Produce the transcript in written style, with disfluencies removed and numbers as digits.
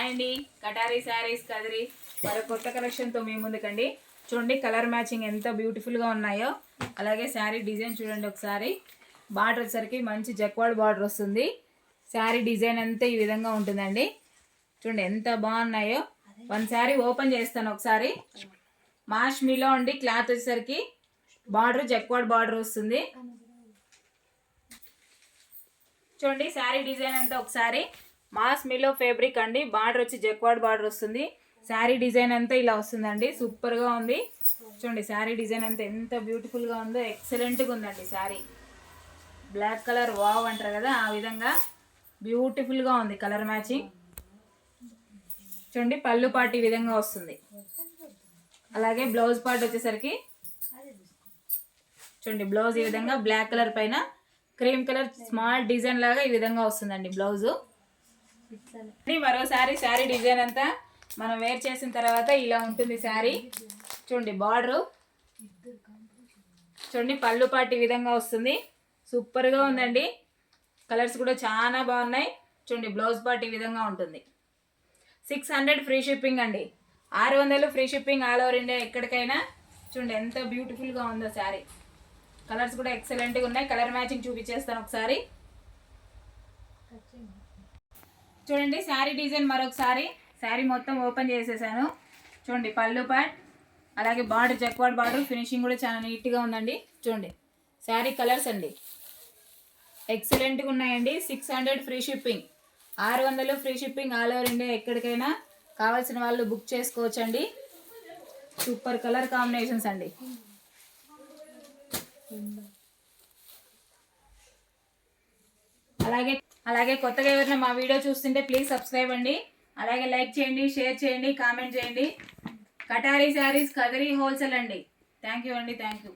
Hi అండి, కటారీ శారీస్ కదిరి మరో కొత్త కలెక్షన్తో మీ ముందుకండి. చూడండి కలర్ మ్యాచింగ్ ఎంత బ్యూటిఫుల్గా ఉన్నాయో. అలాగే శారీ డిజైన్ చూడండి ఒకసారి. బార్డర్ వచ్చేసరికి మంచి జక్వాడ్ బార్డర్ వస్తుంది. శారీ డిజైన్ అంతా ఈ విధంగా ఉంటుందండి. చూడండి ఎంత బాగున్నాయో. వన్ శారీ ఓపెన్ చేస్తాను ఒకసారి. మాష్ మీలో అండి క్లాత్ వచ్చేసరికి బార్డర్ జక్వాడ్ బార్డర్ వస్తుంది. చూడండి శారీ డిజైన్ అంతా ఒకసారి. మాస్ మిలో ఫ్యాబ్రిక్ అండి. బార్డర్ వచ్చి జక్వాడ్ బార్డర్ వస్తుంది. శారీ డిజైన్ అంతా ఇలా వస్తుందండి. సూపర్గా ఉంది. చూడండి శారీ డిజైన్ అంతా ఎంత బ్యూటిఫుల్గా ఉందో. ఎక్సలెంట్గా ఉందండి శారీ. బ్లాక్ కలర్ వావ్ అంటారు కదా, ఆ విధంగా బ్యూటిఫుల్గా ఉంది కలర్ మ్యాచింగ్. చూడండి పళ్ళు పాటు ఈ విధంగా వస్తుంది. అలాగే బ్లౌజ్ పార్ట్ వచ్చేసరికి చూడండి బ్లౌజ్ ఈ విధంగా బ్లాక్ కలర్ పైన క్రీమ్ కలర్ స్మాల్ డిజైన్ లాగా ఈ విధంగా వస్తుందండి బ్లౌజు. మరోసారి శారీ డిజైన్ అంతా మనం వేర్ చేసిన తర్వాత ఇలా ఉంటుంది శారీ. చూడండి బార్డరు, చూడండి పళ్ళు పాటు ఈ విధంగా వస్తుంది. సూపర్గా ఉందండి. కలర్స్ కూడా చాలా బాగున్నాయి. చూడండి బ్లౌజ్ పార్ట్ ఈ విధంగా ఉంటుంది. 600 ఫ్రీ షిప్పింగ్ అండి. 600 free shipping all over India ఎక్కడికైనా. చూడండి ఎంత బ్యూటిఫుల్గా ఉందో శారీ. కలర్స్ కూడా ఎక్సలెంట్గా ఉన్నాయి. కలర్ మ్యాచింగ్ చూపించేస్తాను ఒకసారి. చూడండి శారీ డిజైన్ మరొకసారి. శారీ మొత్తం ఓపెన్ చేసేసాను. చూడండి పళ్ళు పార్ట్, అలాగే బార్డర్ జక్వాడ్ బార్డర్. ఫినిషింగ్ కూడా చాలా నీట్గా ఉందండి. చూడండి శారీ కలర్స్ అండి ఎక్సలెంట్గా ఉన్నాయండి. 600 free shipping, 600 free shipping all over India ఎక్కడికైనా. కావాల్సిన వాళ్ళు బుక్ చేసుకోవచ్చండి. సూపర్ కలర్ కాంబినేషన్స్ అండి. అలాగే కొత్తగా ఎవరైనా మా వీడియో చూస్తుంటే ప్లీజ్ సబ్స్క్రైబ్ అండి. అలాగే లైక్ చేయండి, షేర్ చేయండి, కామెంట్ చేయండి. కటారీ శారీస్ కదిరి హోల్సేల్ అండి. థ్యాంక్ యూ అండి. Thank you.